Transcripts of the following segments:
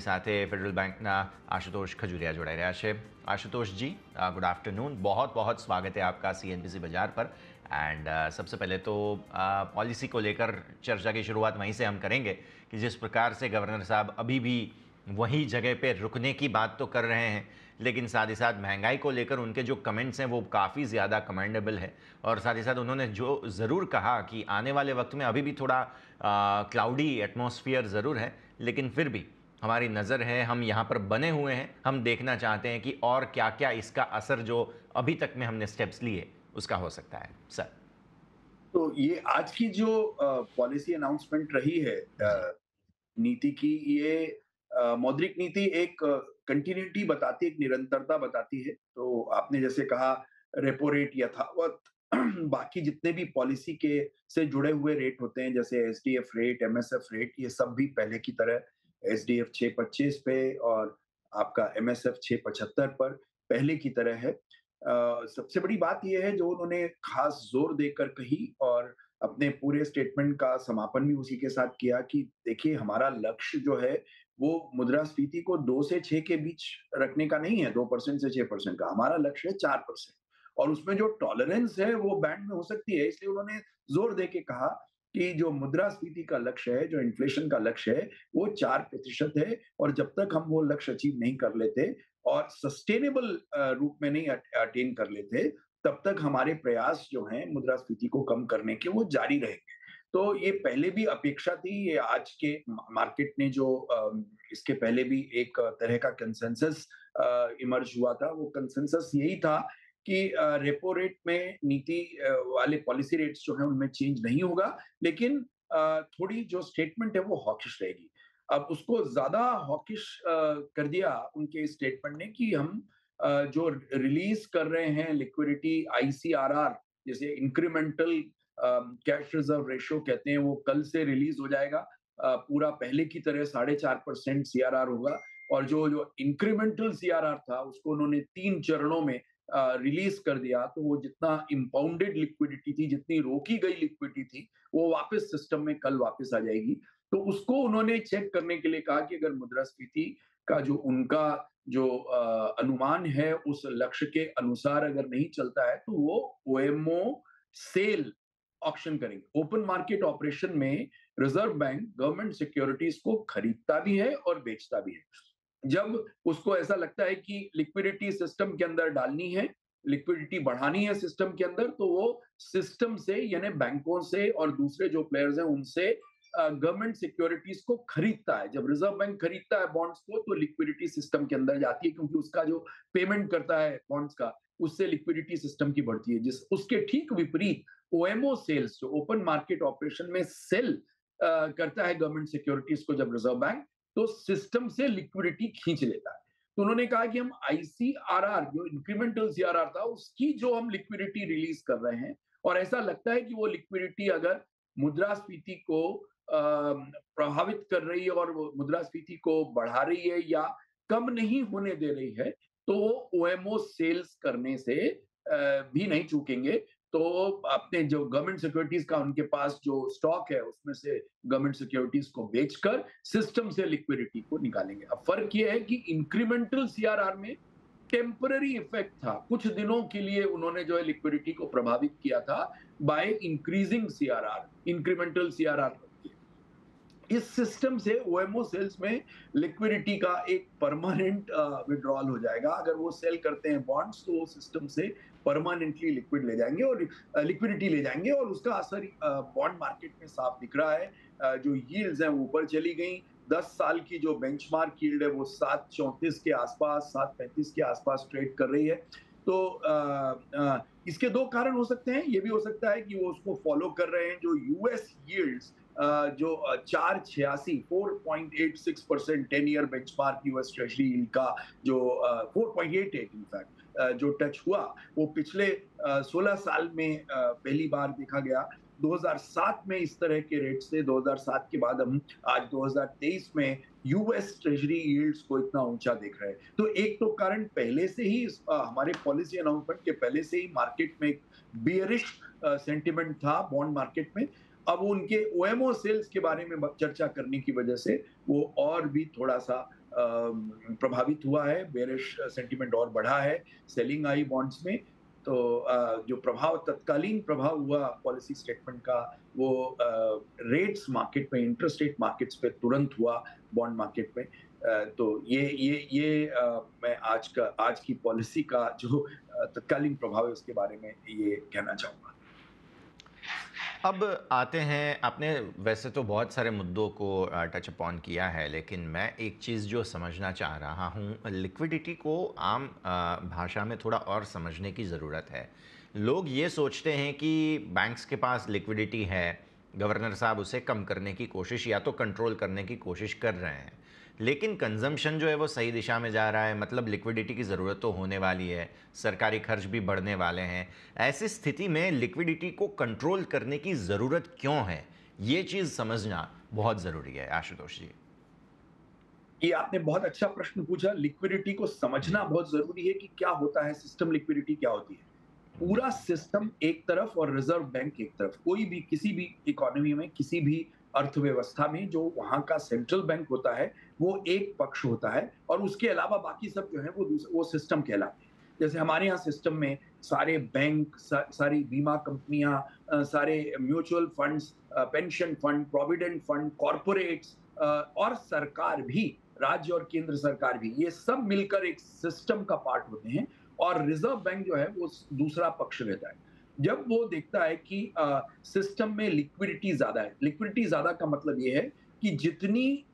અમારી સાથે ફેડરલ બેંકના आशुतोष खजूरिया जोड़ाई रहा है। आशुतोष जी, गुड आफ्टरनून। बहुत बहुत स्वागत है आपका सीएनबीसी बाजार पर। एंड सबसे पहले तो पॉलिसी को लेकर चर्चा की शुरुआत वहीं से हम करेंगे कि जिस प्रकार से गवर्नर साहब अभी भी वही जगह पे रुकने की बात तो कर रहे हैं, लेकिन साथ ही साथ महंगाई को लेकर उनके जो कमेंट्स हैं वो काफ़ी ज़्यादा कमेंडेबल है। और साथ ही साथ उन्होंने जो ज़रूर कहा कि आने वाले वक्त में अभी भी थोड़ा क्लाउडी एटमॉस्फेयर ज़रूर है, लेकिन फिर भी हमारी नज़र है, हम यहाँ पर बने हुए हैं, हम देखना चाहते हैं कि और क्या क्या इसका असर जो अभी तक में हमने स्टेप्स लिए उसका हो सकता है। सर। तो ये आज की जो पॉलिसी अनाउंसमेंट रही है जी। नीति की, ये मौद्रिक नीति एक कंटिन्यूटी बताती है, एक निरंतरता बताती है। तो आपने जैसे कहा, रेपो रेट यथावत बाकी जितने भी पॉलिसी के से जुड़े हुए रेट होते हैं, जैसे एसडीएफ रेट, एमएसएफ रेट, ये सब भी पहले की तरह एसडीएफ 6.25 पे और आपका एमएसएफ 6.75 पर पहले की तरह है। सबसे बड़ी बात ये है जो उन्होंने खास जोर देकर कही और अपने पूरे स्टेटमेंट का समापन भी उसी के साथ किया कि देखिए, हमारा लक्ष्य जो है वो मुद्रास्फीति को 2 से 6 के बीच रखने का नहीं है, 2% से 6% का। हमारा लक्ष्य है 4%, और उसमें जो टॉलरेंस है वो बैंड में हो सकती है। इसलिए उन्होंने जोर दे के कहा कि जो मुद्रास्फीति का लक्ष्य है, जो इन्फ्लेशन का लक्ष्य है, वो 4% है, और जब तक हम वो लक्ष्य अचीव नहीं कर लेते और सस्टेनेबल रूप में नहीं अटेन कर लेते, तब तक हमारे प्रयास जो हैं मुद्रास्फीति को कम करने के, वो जारी रहेंगे। तो ये पहले भी अपेक्षा थी, ये आज के मार्केट ने जो इसके पहले भी एक तरह का कंसेंसस इमर्ज हुआ था, वो कंसेंसस यही था कि रेपो रेट में नीति वाले पॉलिसी रेट्स जो हैं उनमें चेंज नहीं होगा, लेकिन थोड़ी जो स्टेटमेंट है वो हॉकिश रहेगी। अब उसको ज्यादा हॉकिश कर दिया उनके स्टेटमेंट ने कि हम जो रिलीज कर रहे हैं लिक्विडिटी आईसीआरआर, जैसे इंक्रीमेंटल कैश रिजर्व रेशियो कहते हैं, वो कल से रिलीज हो जाएगा। पूरा पहले की तरह 4.5% सीआरआर होगा, और जो जो इंक्रीमेंटल सीआरआर था उसको उन्होंने 3 चरणों में रिलीज कर दिया। तो वो जितना इंपाउंडेड लिक्विडिटी थी, जितनी रोकी गई लिक्विडिटी थी, वो वापस सिस्टम में कल वापस आ जाएगी। तो उसको उन्होंने चेक करने के लिए कहा कि अगर मुद्रास्फीति का जो उनका जो अनुमान है उस लक्ष्य के अनुसार अगर नहीं चलता है, तो वो ओएमओ सेल ऑक्शन करेंगे। ओपन मार्केट ऑपरेशन में रिजर्व बैंक गवर्नमेंट सिक्योरिटीज को खरीदता भी है और बेचता भी है। जब उसको ऐसा लगता है कि लिक्विडिटी सिस्टम के अंदर डालनी है, लिक्विडिटी बढ़ानी है सिस्टम के अंदर, तो वो सिस्टम से, यानी बैंकों से और दूसरे जो प्लेयर्स हैं उनसे गवर्नमेंट सिक्योरिटीज को खरीदता है। जब रिजर्व बैंक खरीदता है बॉन्ड्स को, तो लिक्विडिटी सिस्टम के अंदर जाती है, क्योंकि उसका जो पेमेंट करता है बॉन्ड्स का, उससे लिक्विडिटी सिस्टम की बढ़ती है। जिस उसके ठीक विपरीत ओएमओ सेल्स, जो ओपन मार्केट ऑपरेशन में सेल करता है गवर्नमेंट सिक्योरिटीज को जब रिजर्व बैंक, तो सिस्टम से लिक्विडिटी खींच लेता है। तो उन्होंने कहा कि हम आईसीआरआर, जो इंक्रीमेंटल सीआरआर था, उसकी जो हम लिक्विडिटी रिलीज कर रहे हैं, और ऐसा लगता है कि वो लिक्विडिटी अगर मुद्रास्फीति को प्रभावित कर रही है और वो मुद्रास्फीति को बढ़ा रही है या कम नहीं होने दे रही है, तो वो ओएमओ सेल्स करने से भी नहीं चूकेंगे। तो अपने जो गवर्नमेंट सिक्योरिटीज का उनके पास जो स्टॉक है, उसमें से गवर्नमेंट सिक्योरिटीज को बेचकर सिस्टम से लिक्विडिटी को निकालेंगे। अब फर्क ये है कि इंक्रीमेंटल सीआरआर में टेम्पररी इफेक्ट था, कुछ दिनों के लिए उन्होंने जो है लिक्विडिटी को प्रभावित किया था by increasing CRR, incremental CRR. इस सिस्टम से ओएमओ सेल्स में लिक्विडिटी का एक परमानेंट विड्रॉल हो जाएगा। अगर वो सेल करते हैं बॉन्ड्स, तो वो सिस्टम से परमानेंटली लिक्विड ले जाएंगे और लिक्विडिटी ले जाएंगे, और उसका असर बॉन्ड मार्केट में साफ दिख रहा है। जो यील्ड्स हैं ऊपर चली गई। 10 साल की जो बेंचमार्क यील्ड है वो 7.34 के आसपास, 7.35 के आसपास ट्रेड कर रही है। तो इसके दो कारण हो सकते हैं। ये भी हो सकता है कि वो उसको फॉलो कर रहे हैं, जो यूएस यील्ड्स जो 4.86, 4.86% 10 year benchmark US treasury yield का जो 4.88 इनफैक्ट जो टच हुआ, वो पिछले 16 साल में पहली बार देखा गया। 2007 में इस तरह के रेट से, 2007 के बाद हम आज 2023 में यूएस ट्रेजरी यील्ड्स को इतना ऊंचा देख रहे हैं। तो एक तो कारण पहले से ही हमारे पॉलिसी अनाउंसमेंट के पहले से ही मार्केट में एक बियरिश सेंटिमेंट था बॉन्ड मार्केट में। अब उनके ओएमओ सेल्स के बारे में चर्चा करने की वजह से वो और भी थोड़ा सा प्रभावित हुआ है, बेयरिश सेंटीमेंट और बढ़ा है, सेलिंग आई बॉन्ड्स में। तो जो तत्कालीन प्रभाव हुआ पॉलिसी स्टेटमेंट का, वो रेट्स मार्केट में, इंटरेस्ट रेट मार्केट्स पे तुरंत हुआ, बॉन्ड मार्केट में। तो मैं आज की पॉलिसी का जो तत्कालीन प्रभाव है उसके बारे में ये कहना चाहूँगा। अब आते हैं, आपने वैसे तो बहुत सारे मुद्दों को टच अपॉन किया है, लेकिन मैं एक चीज़ जो समझना चाह रहा हूँ, लिक्विडिटी को आम भाषा में थोड़ा और समझने की ज़रूरत है। लोग ये सोचते हैं कि बैंक्स के पास लिक्विडिटी है, गवर्नर साहब उसे कम करने की कोशिश या तो कंट्रोल करने की कोशिश कर रहे हैं, लेकिन कंजम्पशन जो है वो सही दिशा में जा रहा है, मतलब लिक्विडिटी की ज़रूरत तो होने वाली है, सरकारी खर्च भी बढ़ने वाले हैं। ऐसी स्थिति में लिक्विडिटी को कंट्रोल करने की ज़रूरत क्यों है, ये चीज़ समझना बहुत ज़रूरी है आशुतोष जी। ये आपने बहुत अच्छा प्रश्न पूछा। लिक्विडिटी को समझना जी। बहुत ज़रूरी है कि क्या होता है, सिस्टम लिक्विडिटी क्या होती है। पूरा बिल्कुल। सिस्टम एक तरफ और रिज़र्व बैंक एक तरफ। कोई भी किसी भी इकोनॉमी में, किसी भी अर्थव्यवस्था में जो वहाँ का सेंट्रल बैंक होता है, वो एक पक्ष होता है और उसके अलावा बाकी सब जो है वो सिस्टम कहलाते हैं। जैसे हमारे यहाँ सिस्टम में सारे बैंक, सारी बीमा कंपनियाँ, सारे mutual funds, pension fund, provident fund, corporates और सरकार भी, राज्य और केंद्र सरकार भी, ये सब मिलकर एक सिस्टम का पार्ट होते हैं और रिजर्व बैंक जो है वो दूसरा पक्ष रहता है। जब वो देखता है कि सिस्टम में लिक्विडिटी ज्यादा है, लिक्विडिटी ज्यादा का मतलब ये है कि जितनी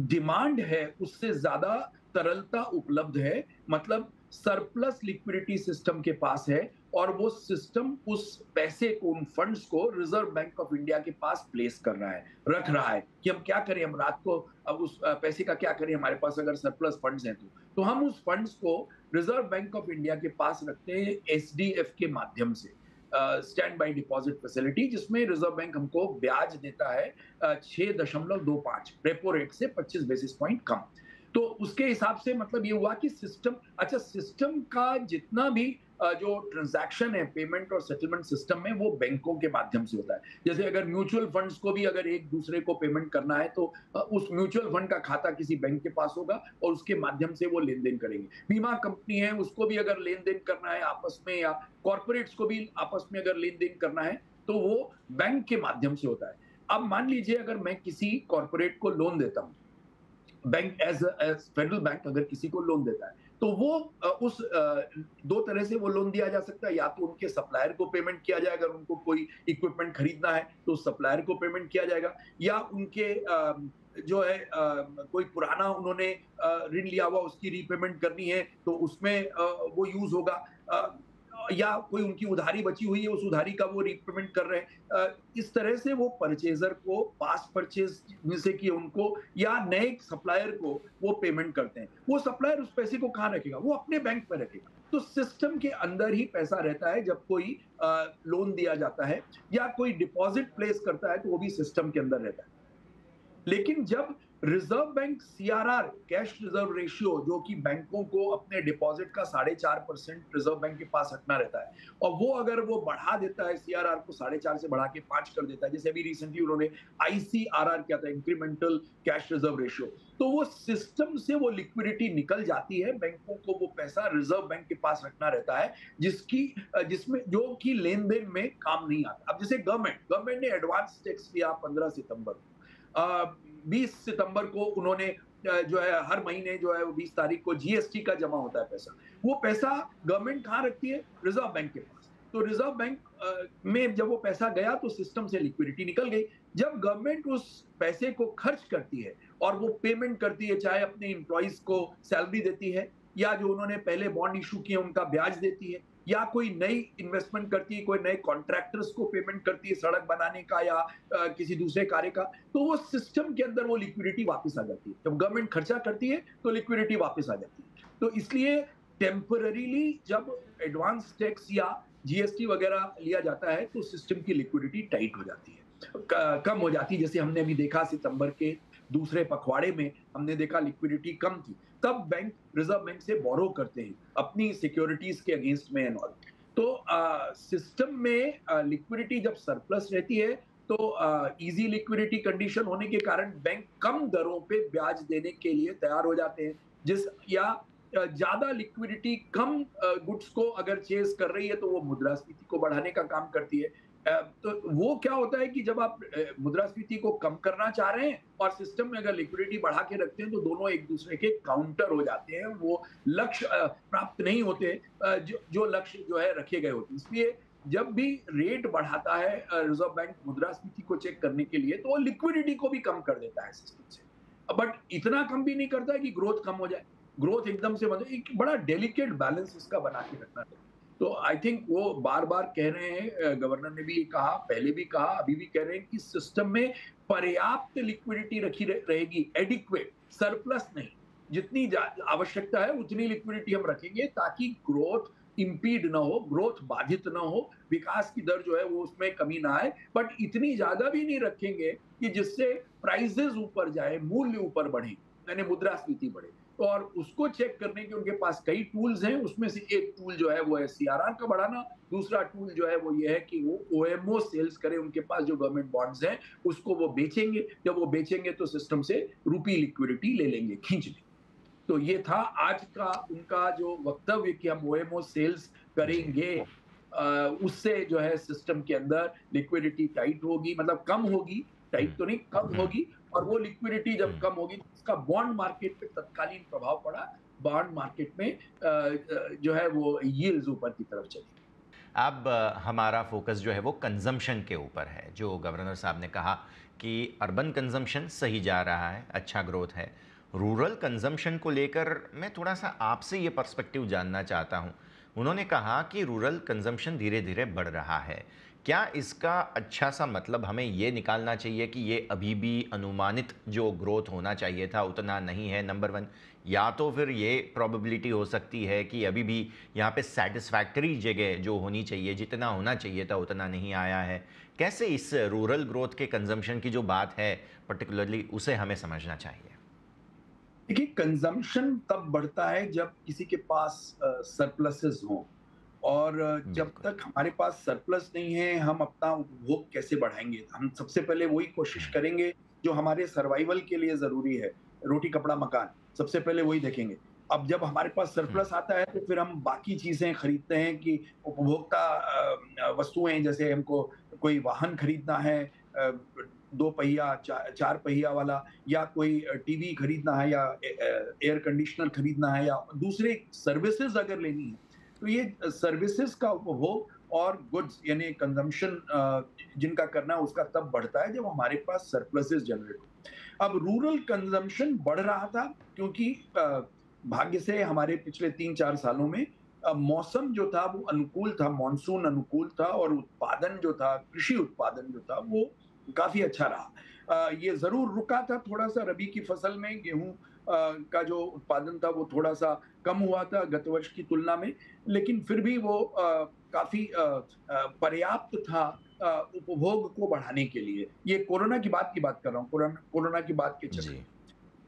डिमांड है उससे ज्यादा तरलता उपलब्ध है, मतलब सरप्लस लिक्विडिटी सिस्टम के पास है और वो सिस्टम उस पैसे को, उन फंड्स को रिजर्व बैंक ऑफ इंडिया के पास प्लेस कर रहा है, रख रहा है कि हम क्या करें, हम रात को अब उस पैसे का क्या करें, हमारे पास अगर सरप्लस फंड्स हैं तो हम उस फंड्स को रिजर्व बैंक ऑफ इंडिया के पास रखते हैं एसडीएफ के माध्यम से, स्टैंड बाई डिपॉजिट फैसिलिटी, जिसमें रिजर्व बैंक हमको ब्याज देता है 6.25 रेपो रेट से 25 बेसिस पॉइंट कम। तो उसके हिसाब से मतलब ये हुआ कि सिस्टम, अच्छा सिस्टम का जितना भी जो ट्रांजैक्शन है पेमेंट और सेटलमेंट सिस्टम में, वो बैंकों के माध्यम से होता है। जैसे अगर म्यूचुअल फंड्स को भी अगर एक दूसरे को पेमेंट करना है तो उस म्यूचुअल फंड का खाता किसी बैंक के पास होगा और उसके माध्यम से वो लेन देन करेंगे। बीमा कंपनी है, उसको भी अगर लेन देन करना है आपस में, या कॉर्पोरेट्स को भी आपस में अगर लेन देन करना है तो वो बैंक के माध्यम से होता है। अब मान लीजिए अगर मैं किसी कॉर्पोरेट को लोन देता हूँ, बैंक एज फेडरल बैंक अगर किसी को लोन देता है तो वो दो तरह से वो लोन दिया जा सकता है। या तो उनके सप्लायर को पेमेंट किया जाएगा, अगर उनको कोई इक्विपमेंट खरीदना है तो सप्लायर को पेमेंट किया जाएगा, या उनके जो है कोई पुराना उन्होंने ऋण लिया हुआ उसकी रीपेमेंट करनी है तो उसमें वो यूज होगा, या कोई उनकी उधारी बची हुई है, उस उधारी का वो रीपेमेंट कर रहे हैं। इस तरह से वो परचेजर को पास परचेज से किए उनको या नए सप्लायर को वो पेमेंट करते हैं। वो सप्लायर उस पैसे को कहाँ रखेगा, वो अपने बैंक में रखेगा। तो सिस्टम के अंदर ही पैसा रहता है जब कोई लोन दिया जाता है या कोई डिपॉजिट प्लेस करता है तो वो भी सिस्टम के अंदर रहता है। लेकिन जब reserve bank CRR, cash reserve ratio, जो कि बैंकों को अपने डिपॉजिट का 4.5% रिजर्व बैंक के पास रखना रहता है, और वो अगर वो बढ़ा देता है सीआरआर को 4.5 से बढ़ा के 5 कर देता है, जैसे अभी रिसेंटली उन्होंने आईसीआरआर किया था, इंक्रीमेंटल कैश रिजर्व रेशियो, तो वो सिस्टम से वो लिक्विडिटी निकल जाती है, बैंकों को वो पैसा रिजर्व बैंक के पास रखना रहता है जिसमें जो कि लेन देन में काम नहीं आता। अब जैसे गवर्नमेंट ने एडवांस टैक्स लिया 15 सितंबर, 20 सितंबर को उन्होंने जो है हर महीने जो है 20 तारीख को जीएसटी का जमा होता है पैसा, वो पैसा गवर्नमेंट कहाँ रखती है, रिजर्व बैंक के पास। तो रिजर्व बैंक में जब वो पैसा गया तो सिस्टम से लिक्विडिटी निकल गई। जब गवर्नमेंट उस पैसे को खर्च करती है और वो पेमेंट करती है, चाहे अपने इंप्लॉइज को सैलरी देती है या जो उन्होंने पहले बॉन्ड इशू किए उनका ब्याज देती है, या कोई नई इन्वेस्टमेंट करती है, कोई नए कॉन्ट्रैक्टर्स को पेमेंट करती है सड़क बनाने का या किसी दूसरे कार्य का, तो वो सिस्टम के अंदर वो लिक्विडिटी वापस आ जाती है। जब गवर्नमेंट खर्चा करती है तो लिक्विडिटी वापस आ जाती है। तो इसलिए टेम्पररीली जब एडवांस टैक्स या जीएसटी वगैरह लिया जाता है तो सिस्टम की लिक्विडिटी टाइट हो जाती है, कम हो जाती है। जैसे हमने अभी देखा सितंबर के दूसरे पखवाड़े में हमने देखा लिक्विडिटी कम थी, तब बैंक रिजर्व बैंक से बोरो करते हैं अपनी सिक्योरिटीज के अगेंस्ट में एंड ऑल। तो सिस्टम में लिक्विडिटी जब सरप्लस रहती है तो इजी लिक्विडिटी कंडीशन होने के कारण बैंक कम दरों पे ब्याज देने के लिए तैयार हो जाते हैं, जिस या ज्यादा लिक्विडिटी कम गुड्स को अगर चेज कर रही है तो वो मुद्रास्फीति को बढ़ाने का काम करती है। तो वो क्या होता है कि जब आप मुद्रास्फीति को कम करना चाह रहे हैं और सिस्टम में अगर लिक्विडिटी बढ़ा के रखते हैं तो दोनों एक दूसरे के काउंटर हो जाते हैं, वो लक्ष्य प्राप्त नहीं होते जो लक्ष्य जो है रखे गए होते हैं। इसलिए जब भी रेट बढ़ाता है रिजर्व बैंक मुद्रास्फीति को चेक करने के लिए, तो वो लिक्विडिटी को भी कम कर देता है सिस्टम से। बट इतना कम भी नहीं करता है कि ग्रोथ कम हो जाए, ग्रोथ एकदम से बंद। एक बड़ा डेलिकेट बैलेंस इसका बना के रखना है। तो आई थिंक वो बार बार कह रहे हैं, गवर्नर ने भी कहा, पहले भी कहा, अभी भी कह रहे हैं कि सिस्टम में पर्याप्त लिक्विडिटी रखी रहेगी, एडिक्वेट, सरप्लस नहीं। जितनी आवश्यकता है उतनी लिक्विडिटी हम रखेंगे ताकि ग्रोथ इम्पीड ना हो, ग्रोथ बाधित ना हो, विकास की दर जो है वो उसमें कमी ना आए। बट इतनी ज्यादा भी नहीं रखेंगे कि जिससे प्राइसेस ऊपर जाए, मूल्य ऊपर बढ़े, यानी मुद्रास्फीति बढ़े। और उसको चेक करने के उनके पास कई टूल्स हैं। उसमें से एक टूल जो है वो है सीआरआर का बढ़ाना, दूसरा टूल जो है वो ये है कि वो ओएमओ सेल्स करें। उनके पास जो गवर्नमेंट बॉन्ड्स हैं उसको वो बेचेंगे, जब वो बेचेंगे तो सिस्टम से रूपी लिक्विडिटी ले लेंगे, खींच लेंगे। तो ये था आज का उनका जो वक्तव्य कि हम ओएमओ सेल्स जी। करेंगे। उससे जो है सिस्टम के अंदर लिक्विडिटी टाइट होगी, मतलब कम होगी, हुँ, टाइट तो नहीं, कम हुँ, होगी। और वो लिक्विडिटी जब हुँ। कम होगी तो उसका बॉन्ड मार्केट पे तत्कालीन प्रभाव पड़ा। बॉन्ड मार्केट में जो है वो यील्ड्स ऊपर की तरफ चली। अब हमारा फोकस जो है वो कंजम्पशन के ऊपर है। जो गवर्नर साहब ने कहा कि अर्बन कंजम्पशन सही जा रहा है, अच्छा ग्रोथ है। रूरल कंजम्पशन को लेकर मैं थोड़ा-सा आपसे ये पर्सपेक्टिव जानना चाहता हूँ। उन्होंने कहा कि रूरल कंजम्पशन धीरे-धीरे बढ़ रहा है। क्या इसका अच्छा-सा मतलब हमें ये निकालना चाहिए कि ये अभी भी अनुमानित जो ग्रोथ होना चाहिए था उतना नहीं है, नंबर 1? या तो फिर ये प्रोबेबिलिटी हो सकती है कि अभी भी यहाँ पे सैटिस्फैक्टरी जगह जो होनी चाहिए, जितना होना चाहिए था उतना नहीं आया है? कैसे इस रूरल ग्रोथ के कंजम्पशन की जो बात है पर्टिकुलरली उसे हमें समझना चाहिए? देखिए, कंजम्पशन तब बढ़ता है जब किसी के पास सरप्लसेस हों। और जब बिल्कुल। तक हमारे पास सरप्लस नहीं है, हम अपना उपभोग कैसे बढ़ाएंगे? हम सबसे पहले वही कोशिश हुँ, करेंगे जो हमारे सर्वाइवल के लिए जरूरी है, रोटी कपड़ा मकान, सबसे पहले वही देखेंगे। अब जब हमारे पास हुँ, सरप्लस आता है तो फिर हम बाकी चीजें खरीदते हैं कि उपभोक्ता वस्तुएं, जैसे हमको कोई वाहन खरीदना है, दो पहिया, चार पहिया वाला, या कोई टीवी खरीदना है, या एयर कंडीशनर खरीदना है, या दूसरे सर्विसेज अगर लेनी है। तो ये सर्विसेज का उपभोग और गुड्स यानी कंजम्पशन जिनका करना है उसका तब बढ़ता है जब हमारे पास सरप्लसेस जनरेट हो। अब रूरल कंजम्पशन बढ़ रहा था क्योंकि भाग्य से हमारे पिछले 3-4 सालों में मौसम जो था वो अनुकूल था, मानसून अनुकूल था, और उत्पादन जो था, कृषि उत्पादन जो था वो काफी अच्छा रहा। ये जरूर रुका था थोड़ा सा, रबी की फसल में गेहूं का जो उत्पादन था वो थोड़ा सा कम हुआ था गत वर्ष की तुलना में, लेकिन फिर भी वो काफी पर्याप्त था उपभोग को बढ़ाने के लिए। ये कोरोना की बात कर रहा हूँ, कोरोना कोरोना की बात के चक्कर जी। में।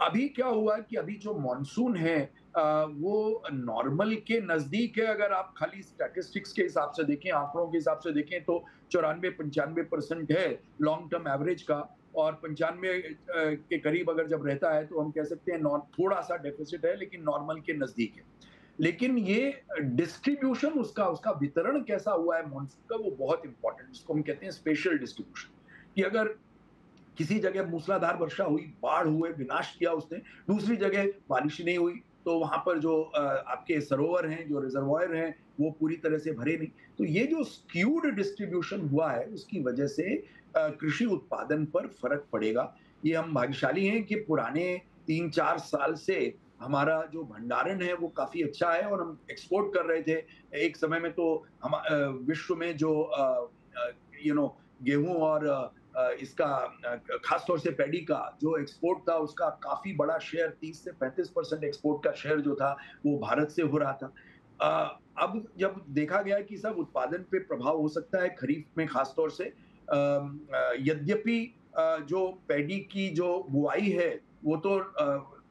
अभी क्या हुआ कि अभी जो मॉनसून है वो नॉर्मल के नजदीक है। अगर आप खाली स्टैटिस्टिक्स के हिसाब से देखें, आंकड़ों के हिसाब से देखें, तो 94-95% है लॉन्ग टर्म एवरेज का। और 95 के करीब अगर जब रहता है तो हम कह सकते हैं थोड़ा सा डेफिसिट है, लेकिन नॉर्मल के नजदीक है। लेकिन ये डिस्ट्रीब्यूशन, उसका उसका वितरण कैसा हुआ है मॉनसून का, वो बहुत इंपॉर्टेंट, जिसको हम कहते हैं स्पेशल डिस्ट्रीब्यूशन। कि अगर किसी जगह मूसलाधार वर्षा हुई, बाढ़ हुए, विनाश किया उसने, दूसरी जगह बारिश नहीं हुई, तो वहां पर जो आपके सरोवर हैं, जो रिजर्वायर हैं, वो पूरी तरह से भरे नहीं। तो ये जो स्क्यूड डिस्ट्रीब्यूशन हुआ है उसकी वजह से कृषि उत्पादन पर फर्क पड़ेगा। ये हम भाग्यशाली हैं कि पुराने 3-4 साल से हमारा जो भंडारण है वो काफी अच्छा है और हम एक्सपोर्ट कर रहे थे। एक समय में तो हम विश्व में जो गेहूं और इसका खासतौर से पैडी का जो एक्सपोर्ट था उसका काफी बड़ा शेयर, 30 से 35% एक्सपोर्ट का शेयर जो था वो भारत से हो रहा था। अब जब देखा गया कि सब उत्पादन पे प्रभाव हो सकता है खरीफ में खासतौर से, यद्यपि जो पैडी की जो बुआई है वो तो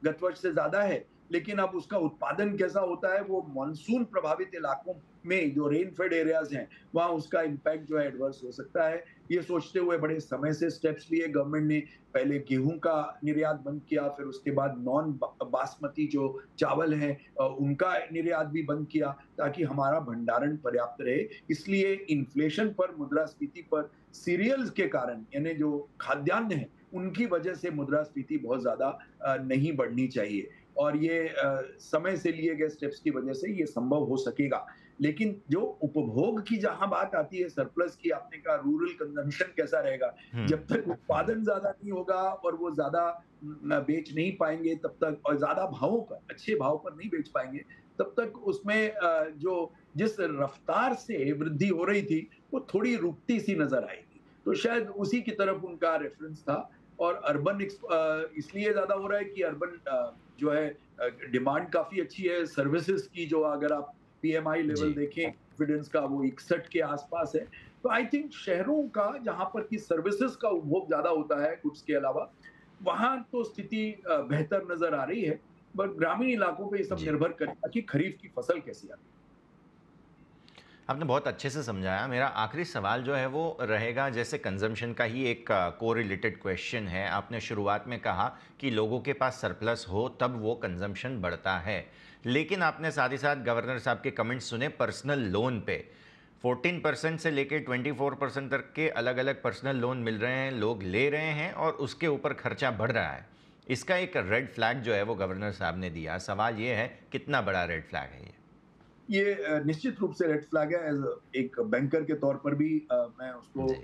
गत वर्ष से ज्यादा है, लेकिन अब उसका उत्पादन कैसा होता है वो मानसून प्रभावित इलाकों में जो रेन फेड एरियाज हैं वहाँ उसका इम्पैक्ट जो है एडवर्स हो सकता है। ये सोचते हुए बड़े समय से स्टेप्स लिए गवर्नमेंट ने। पहले गेहूं का निर्यात बंद किया, फिर उसके बाद नॉन बासमती जो चावल है उनका निर्यात भी बंद किया ताकि हमारा भंडारण पर्याप्त रहे। इसलिए इन्फ्लेशन पर, मुद्रास्फीति पर, सीरियल्स के कारण यानी जो खाद्यान्न है उनकी वजह से मुद्रास्फीति बहुत ज्यादा नहीं बढ़नी चाहिए। और ये समय से लिए गए स्टेप्स की वजह से ये संभव हो सकेगा। लेकिन जो उपभोग की जहां बात आती है, सरप्लस की, आपने कहा रूरल कंजम्पशन कैसा रहेगा, जब तक उत्पादन ज्यादा नहीं होगा और वो ज्यादा बेच नहीं पाएंगे तब तक, और ज्यादा भावों पर, अच्छे भाव पर नहीं बेच पाएंगे तब तक उसमें जो जिस रफ्तार से वृद्धि हो रही थी वो थोड़ी रुकती सी नजर आएगी। तो शायद उसी की तरफ उनका रेफरेंस था। और अर्बन इसलिए ज्यादा हो रहा है कि अर्बन जो है डिमांड काफी अच्छी है। सर्विसेज की जो अगर आप पीएमआई लेवल जी। देखें कॉन्फिडेंस का वो 61 के आसपास है। तो आई थिंक शहरों का जहां पर की सर्विसेज का उपभोग ज्यादा होता है गुड्स के अलावा, वहां तो स्थिति बेहतर नजर आ रही है। बट ग्रामीण इलाकों पे ये सब जी। निर्भर करेगा कि खरीफ की फसल कैसी आती है। आपने बहुत अच्छे से समझाया। मेरा आखिरी सवाल जो है वो रहेगा, जैसे कंजम्पशन का ही एक कोरिलेटेड क्वेश्चन है। आपने शुरुआत में कहा कि लोगों के पास सरप्लस हो तब वो कंजम्पशन बढ़ता है, लेकिन आपने साथ ही साथ गवर्नर साहब के कमेंट्स सुने पर्सनल लोन पे। 14% से लेकर 24% तक के अलग अलग पर्सनल लोन मिल रहे हैं, लोग ले रहे हैं और उसके ऊपर खर्चा बढ़ रहा है। इसका एक रेड फ्लैग जो है वो गवर्नर साहब ने दिया। सवाल ये है, कितना बड़ा रेड फ्लैग है ये? ये निश्चित रूप से रेड फ्लैग है। एज एक बैंकर के तौर पर भी मैं उसको जी।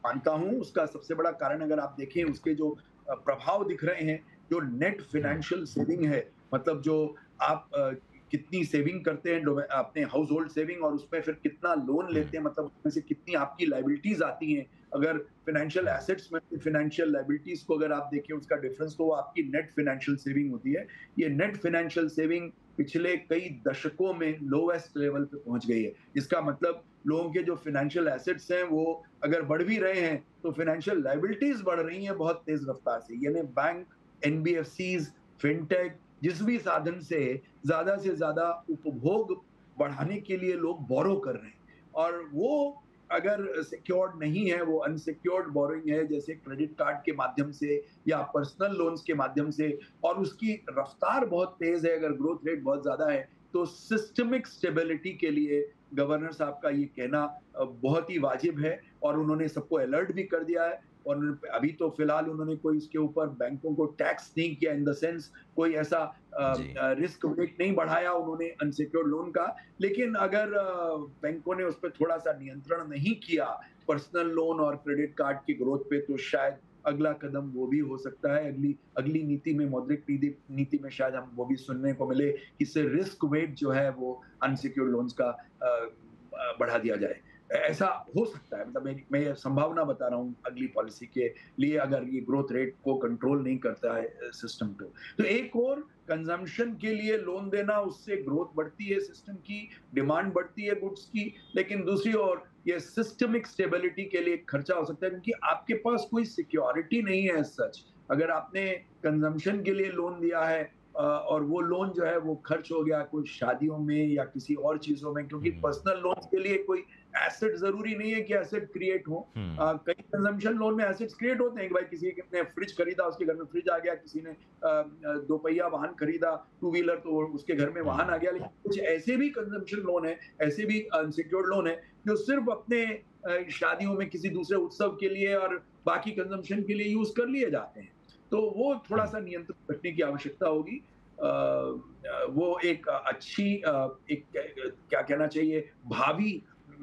मानता हूँ। उसका सबसे बड़ा कारण अगर आप देखें उसके जो प्रभाव दिख रहे हैं, जो नेट फाइनेंशियल सेविंग है, मतलब जो आप कितनी सेविंग करते हैं अपने हाउस होल्ड सेविंग, और उसमें फिर कितना लोन हम्म। लेते हैं, मतलब उसमें से कितनी आपकी लाइबिलिटीज आती हैं। अगर फाइनेंशियल हम्म। एसेट्स में फाइनेंशियल लाइबिलिटीज को अगर आप देखें उसका डिफरेंस, तो वो आपकी नेट फाइनेंशियल सेविंग होती है। ये नेट फाइनेंशियल सेविंग पिछले कई दशकों में लोएस्ट लेवल पे पहुंच गई है। इसका मतलब लोगों के जो फाइनेंशियल एसेट्स हैं वो अगर बढ़ भी रहे हैं तो फाइनेंशियल लायबिलिटीज बढ़ रही हैं बहुत तेज रफ्तार से। यानी बैंक, एनबीएफसीज, फिनटेक, जिस भी साधन से ज्यादा उपभोग बढ़ाने के लिए लोग बोरो कर रहे हैं। और वो अगर सिक्योर्ड नहीं है, वो अनसिक्योर्ड बोरोइंग है, जैसे क्रेडिट कार्ड के माध्यम से या पर्सनल लोन्स के माध्यम से, और उसकी रफ्तार बहुत तेज है, अगर ग्रोथ रेट बहुत ज्यादा है, तो सिस्टमिक स्टेबिलिटी के लिए गवर्नर साहब का ये कहना बहुत ही वाजिब है। और उन्होंने सबको अलर्ट भी कर दिया है। और अभी तो फिलहाल उन्होंने कोई इसके ऊपर बैंकों को टैक्स नहीं किया, इन द सेंस कोई ऐसा जी। रिस्क वेट नहीं बढ़ाया उन्होंने अनसिक्योर्ड लोन का। लेकिन अगर बैंकों ने उस पर थोड़ा सा नियंत्रण नहीं किया पर्सनल लोन और क्रेडिट कार्ड की ग्रोथ पे, तो शायद अगला कदम वो भी हो सकता है। अगली अगली नीति में, मौद्रिक नीति में शायद हम वो भी सुनने को मिले कि इससे रिस्क वेट जो है वो अनसिक्योर्ड लोन्स का बढ़ा दिया जाए। ऐसा हो सकता है। मतलब मैं ये संभावना बता रहा हूँ अगली पॉलिसी के लिए, अगर ये ग्रोथ रेट को कंट्रोल नहीं करता है सिस्टम तो एक और कंजम्पशन के लिए लोन देना, उससे ग्रोथ बढ़ती है, सिस्टम की डिमांड बढ़ती है गुड्स की। लेकिन दूसरी ओर ये सिस्टमिक स्टेबिलिटी के लिए खर्चा हो सकता है, क्योंकि आपके पास कोई सिक्योरिटी नहीं है सच। अगर आपने कंजम्पशन के लिए लोन दिया है और वो लोन जो है वो खर्च हो गया कोई शादियों में या किसी और चीजों में, क्योंकि हम्म। पर्सनल लोन के लिए कोई एसेट जरूरी नहीं है कि एसेट क्रिएट हो। हम्म। कई कंजम्पशन लोन में एसेट्स क्रिएट होते हैं कि भाई किसी ने फ्रिज खरीदा, उसके घर में फ्रिज आ गया, किसी ने दो पहिया वाहन खरीदा, टू व्हीलर, तो उसके घर में वाहन आ हम्म। गया। लेकिन कुछ ऐसे भी कंजम्पशन लोन है, ऐसे भी अनसिक्योर्ड लोन है जो सिर्फ अपने शादियों में किसी दूसरे उत्सव के लिए और बाकी कंजम्पशन के लिए यूज कर लिए जाते हैं। तो वो थोड़ा सा नियंत्रण रखने की आवश्यकता होगी। वो एक अच्छी एक क्या कहना चाहिए, भावी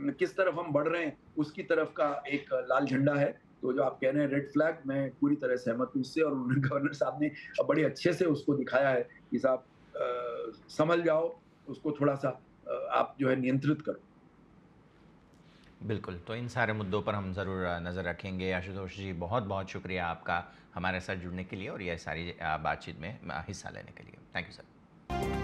किस तरफ हम बढ़ रहे हैं उसकी तरफ का एक लाल झंडा है। तो जो आप कह रहे हैं रेड फ्लैग, मैं पूरी तरह सहमत हूँ उससे। और उन्होंने गवर्नर साहब ने बड़े अच्छे से उसको दिखाया है कि साहब संभल जाओ, उसको थोड़ा सा आप जो है नियंत्रित करो। बिल्कुल, तो इन सारे मुद्दों पर हम ज़रूर नज़र रखेंगे। आशुतोष जी, बहुत बहुत शुक्रिया आपका हमारे साथ जुड़ने के लिए और ये सारी बातचीत में हिस्सा लेने के लिए। Thank you sir.